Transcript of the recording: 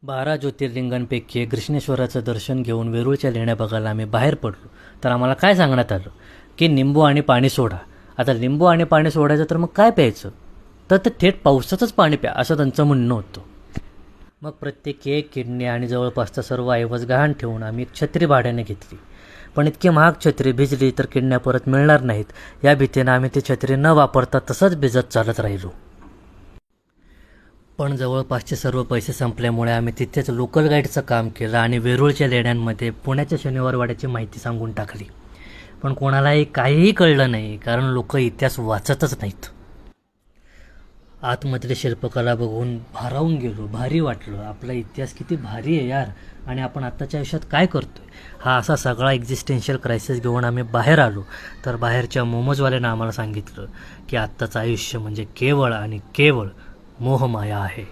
12 ज्योतिर्लिंगांपैकी एक घृष्णेश्वराचं दर्शन घेऊन वेरूळच्या लेण्या बघायला आम्ही बाहेर पडलो. तर आम्हाला काय सांगण्यात आलं की लिंबू आणि पाणी सोडा. आता लिंबू आणि पाणी सोडायचं तर मग काय प्यायचं? तर ते थेट पावसाचंच पाणी प्या असं त्यांचं म्हणणं होतं. मग प्रत्येकी एक किडनी आणि जवळपासचा सर्व ऐवज गहाण ठेवून आम्ही एक छत्री भाड्याने घेतली. पण इतकी महाग छत्री भिजली तर किडन्या परत मिळणार नाहीत या भीतीनं आम्ही ती छत्री न वापरता तसंच भिजत चालत राहिलो. पण जवळपासचे सर्व पैसे संपल्यामुळे आम्ही तिथेच लोकल गाईडचं काम केलं आणि वेरूळच्या लेण्यांमध्ये पुण्याच्या शनिवारवाड्याची माहिती सांगून टाकली. पण कोणालाही काहीही कळलं नाही, कारण लोक इतिहास वाचतच नाहीत. आतमधली शिल्पकला बघून भारावून गेलो. भारी वाटलं. आपला इतिहास किती भारी आहे यार. आणि आपण आत्ताच्या आयुष्यात काय करतोय, हा असा सगळा एक्झिस्टेन्शियल क्रायसिस घेऊन आम्ही बाहेर आलो. तर बाहेरच्या मोमोजवाल्यानं आम्हाला सांगितलं की आत्ताचं आयुष्य म्हणजे केवळ आणि केवळ मोहमाया आहे.